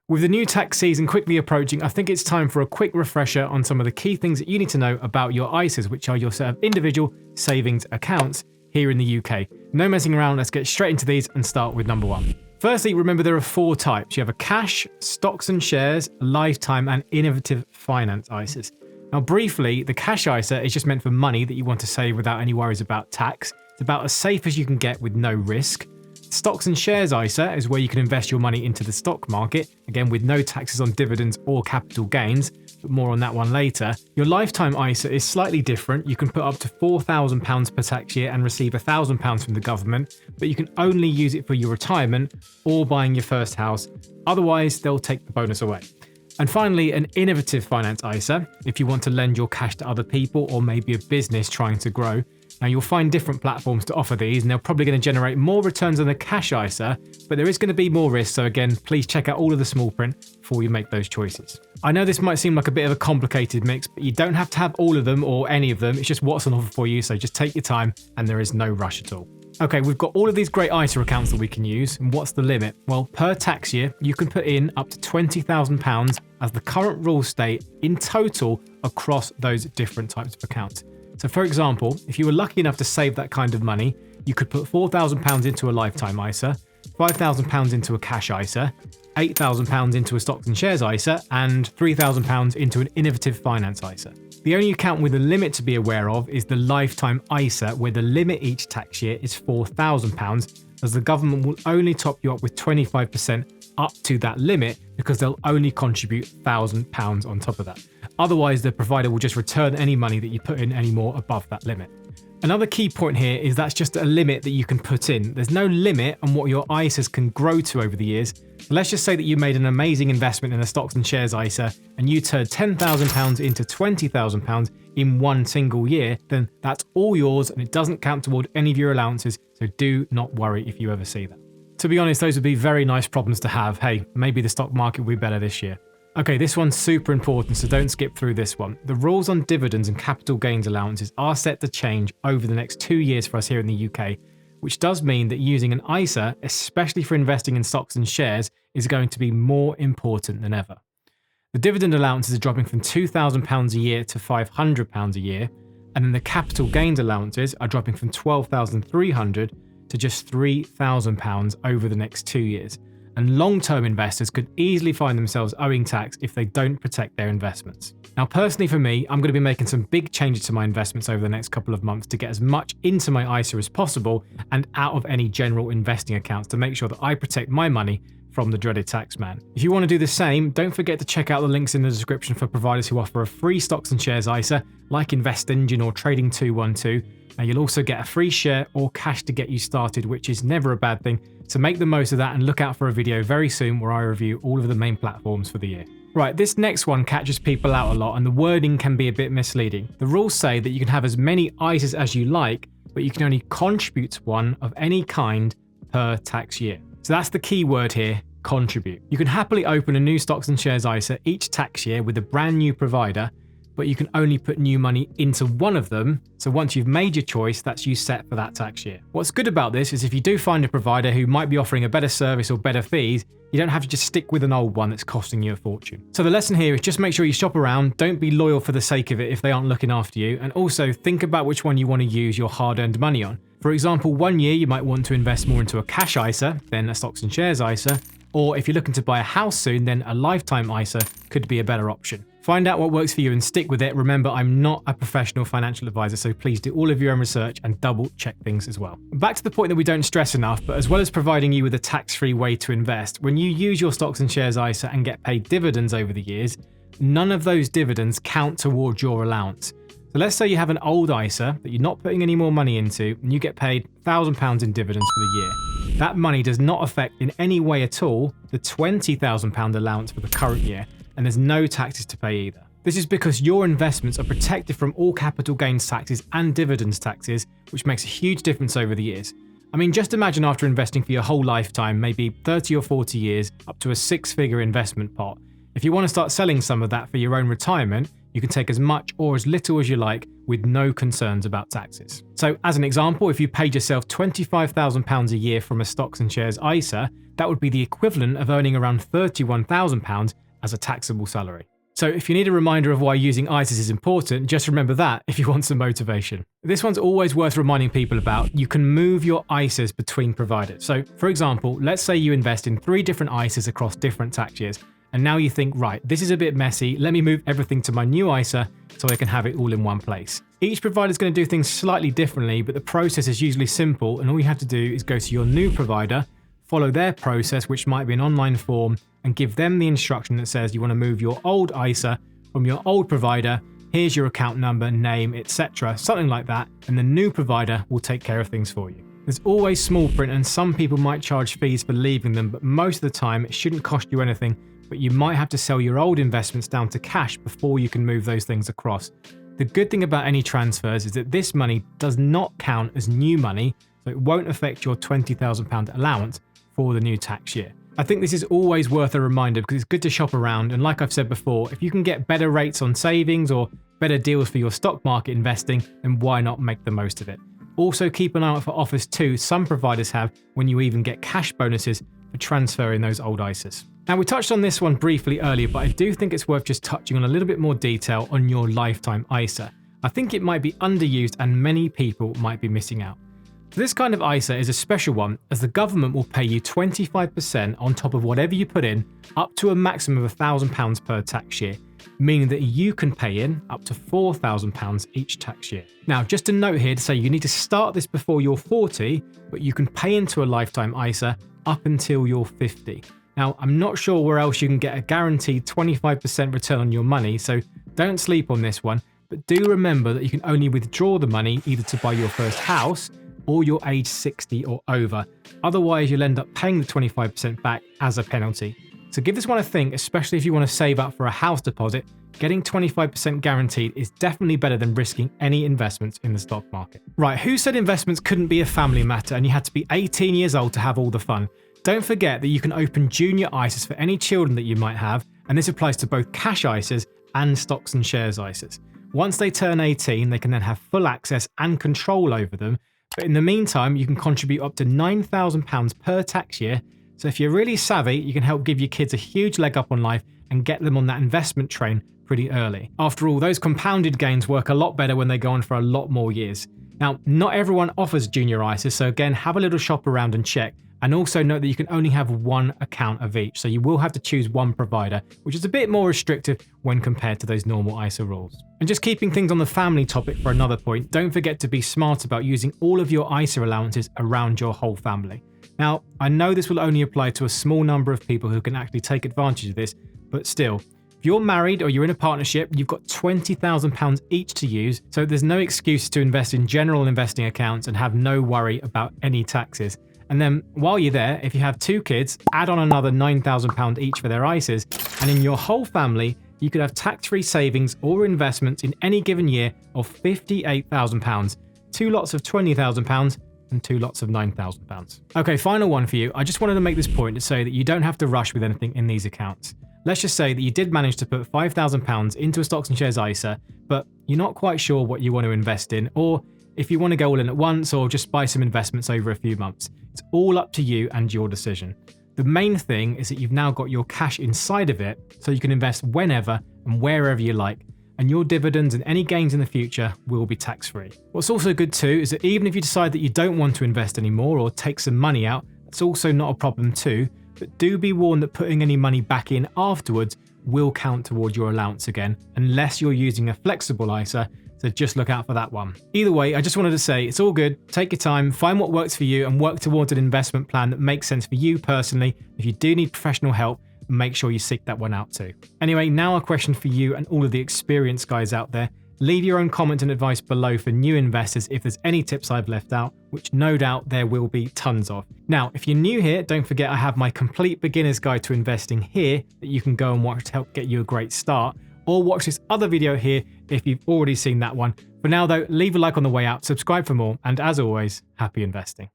With the new tax season quickly approaching, I think it's time for a quick refresher on some of the key things that you need to know about your ISAs, which are your set of individual savings accounts here in the UK. No messing around, let's get straight into these and start with number one. Firstly, remember there are 4 types. You have a cash, stocks and shares, lifetime, and innovative finance ISAs. Now briefly, the cash ISA is just meant for money that you want to save without any worries about tax. It's about as safe as you can get with no risk. Stocks and shares ISA is where you can invest your money into the stock market, again with no taxes on dividends or capital gains, but more on that one later. Your lifetime ISA is slightly different. You can put up to £4,000 per tax year and receive £1,000 from the government, but you can only use it for your retirement or buying your first house. Otherwise, they'll take the bonus away. And finally, an innovative finance ISA, if you want to lend your cash to other people or maybe a business trying to grow. Now you'll find different platforms to offer these, and they're probably going to generate more returns than the cash ISA, but there is going to be more risk. So again, please check out all of the small print before you make those choices. I know this might seem like a bit of a complicated mix, but you don't have to have all of them or any of them. It's just what's on offer for you. So just take your time and there is no rush at all. Okay, we've got all of these great ISA accounts that we can use. And what's the limit? Well, per tax year, you can put in up to £20,000 as the current rules state in total across those different types of accounts. So for example, if you were lucky enough to save that kind of money, you could put £4,000 into a lifetime ISA, £5,000 into a cash ISA, £8,000 into a stocks and shares ISA, and £3,000 into an innovative finance ISA. The only account with a limit to be aware of is the lifetime ISA, where the limit each tax year is £4,000, as the government will only top you up with 25% up to that limit because they'll only contribute £1,000 on top of that. Otherwise, the provider will just return any money that you put in any more above that limit. Another key point here is that's just a limit that you can put in. There's no limit on what your ISAs can grow to over the years. Let's just say that you made an amazing investment in a stocks and shares ISA and you turned £10,000 into £20,000 in one single year, then that's all yours and it doesn't count toward any of your allowances, so do not worry if you ever see that. To be honest, those would be very nice problems to have. Hey, maybe the stock market will be better this year. Okay, this one's super important, so don't skip through this one. The rules on dividends and capital gains allowances are set to change over the next 2 years for us here in the UK, which does mean that using an ISA, especially for investing in stocks and shares, is going to be more important than ever. The dividend allowances are dropping from £2,000 a year to £500 a year, and then the capital gains allowances are dropping from £12,300 to just £3,000 over the next 2 years. And long-term investors could easily find themselves owing tax if they don't protect their investments. Now, personally for me, I'm going to be making some big changes to my investments over the next couple of months to get as much into my ISA as possible and out of any general investing accounts to make sure that I protect my money from the dreaded tax man. If you want to do the same, don't forget to check out the links in the description for providers who offer a free stocks and shares ISA like InvestEngine or Trading 212. Now you'll also get a free share or cash to get you started, which is never a bad thing. So make the most of that and look out for a video very soon where I review all of the main platforms for the year. Right, this next one catches people out a lot and the wording can be a bit misleading. The rules say that you can have as many ISAs as you like, but you can only contribute to one of any kind per tax year. So that's the key word here, contribute. You can happily open a new stocks and shares ISA each tax year with a brand new provider, but you can only put new money into one of them. So once you've made your choice, that's you set for that tax year. What's good about this is if you do find a provider who might be offering a better service or better fees, you don't have to just stick with an old one that's costing you a fortune. So the lesson here is just make sure you shop around, don't be loyal for the sake of it if they aren't looking after you, and also think about which one you want to use your hard-earned money on. For example, 1 year you might want to invest more into a cash ISA than a stocks and shares ISA, or if you're looking to buy a house soon, then a lifetime ISA could be a better option. Find out what works for you and stick with it. Remember, I'm not a professional financial advisor, so please do all of your own research and double check things as well. Back to the point that we don't stress enough, but as well as providing you with a tax-free way to invest, when you use your stocks and shares ISA and get paid dividends over the years, none of those dividends count towards your allowance. So let's say you have an old ISA that you're not putting any more money into and you get paid £1,000 in dividends for the year. That money does not affect in any way at all the £20,000 allowance for the current year, and there's no taxes to pay either. This is because your investments are protected from all capital gains taxes and dividends taxes, which makes a huge difference over the years. I mean, just imagine after investing for your whole lifetime, maybe 30 or 40 years, up to a 6-figure investment pot. If you want to start selling some of that for your own retirement, you can take as much or as little as you like with no concerns about taxes. So as an example, if you paid yourself £25,000 a year from a stocks and shares ISA, that would be the equivalent of earning around £31,000 as a taxable salary. So if you need a reminder of why using ISAs is important, just remember that if you want some motivation. This one's always worth reminding people about. You can move your ISAs between providers. So for example, let's say you invest in 3 different ISAs across different tax years. And now you think, right, this is a bit messy. Let me move everything to my new ISA so I can have it all in one place. Each provider is going to do things slightly differently, but the process is usually simple. And all you have to do is go to your new provider, follow their process, which might be an online form, and give them the instruction that says you want to move your old ISA from your old provider. Here's your account number, name, etc., something like that. And the new provider will take care of things for you. There's always small print, and some people might charge fees for leaving them, but most of the time it shouldn't cost you anything, but you might have to sell your old investments down to cash before you can move those things across. The good thing about any transfers is that this money does not count as new money, so it won't affect your £20,000 allowance for the new tax year. I think this is always worth a reminder because it's good to shop around, and like I've said before, if you can get better rates on savings or better deals for your stock market investing, then why not make the most of it? Also keep an eye out for offers too some providers have when you even get cash bonuses for transferring those old ISAs. Now we touched on this one briefly earlier, but I do think it's worth just touching on a little bit more detail on your lifetime ISA. I think it might be underused and many people might be missing out. This kind of ISA is a special one as the government will pay you 25% on top of whatever you put in, up to a maximum of £1,000 per tax year, meaning that you can pay in up to £4,000 each tax year. Now, just a note here to say you need to start this before you're 40, but you can pay into a lifetime ISA up until you're 50. Now, I'm not sure where else you can get a guaranteed 25% return on your money, so don't sleep on this one, but do remember that you can only withdraw the money either to buy your first house or you're age 60 or over. Otherwise, you'll end up paying the 25% back as a penalty. So give this one a think, especially if you want to save up for a house deposit. Getting 25% guaranteed is definitely better than risking any investments in the stock market. Right, who said investments couldn't be a family matter and you had to be 18 years old to have all the fun? Don't forget that you can open junior ISAs for any children that you might have, and this applies to both cash ISAs and stocks and shares ISAs. Once they turn 18, they can then have full access and control over them. But in the meantime, you can contribute up to £9,000 per tax year. So if you're really savvy, you can help give your kids a huge leg up on life and get them on that investment train pretty early. After all, those compounded gains work a lot better when they go on for a lot more years. Now, not everyone offers junior ISAs, so again, have a little shop around and check. And also note that you can only have one account of each, so you will have to choose one provider, which is a bit more restrictive when compared to those normal ISA rules. And just keeping things on the family topic for another point, don't forget to be smart about using all of your ISA allowances around your whole family. Now, I know this will only apply to a small number of people who can actually take advantage of this, but still, if you're married or you're in a partnership, you've got £20,000 each to use, so there's no excuse to invest in general investing accounts and have no worry about any taxes. And then while you're there, if you have 2 kids, add on another £9,000 each for their ISAs, and in your whole family, you could have tax-free savings or investments in any given year of £58,000, 2 lots of £20,000 and 2 lots of £9,000. Okay, final one for you. I just wanted to make this point to say that you don't have to rush with anything in these accounts. Let's just say that you did manage to put £5,000 into a stocks and shares ISA, but you're not quite sure what you want to invest in, or if you want to go all in at once or just buy some investments over a few months. It's all up to you and your decision. The main thing is that you've now got your cash inside of it, so you can invest whenever and wherever you like, and your dividends and any gains in the future will be tax-free. What's also good too is that even if you decide that you don't want to invest anymore or take some money out, that's also not a problem too, but do be warned that putting any money back in afterwards will count toward your allowance again, unless you're using a flexible ISA, so just look out for that one. Either way, I just wanted to say it's all good. Take your time, find what works for you, and work towards an investment plan that makes sense for you personally. If you do need professional help, make sure you seek that one out too. Anyway, now a question for you and all of the experienced guys out there. Leave your own comment and advice below for new investors if there's any tips I've left out, which no doubt there will be tons of. Now, if you're new here, don't forget I have my complete beginner's guide to investing here that you can go and watch to help get you a great start, or watch this other video here if you've already seen that one. For now though, leave a like on the way out, subscribe for more, and as always, happy investing.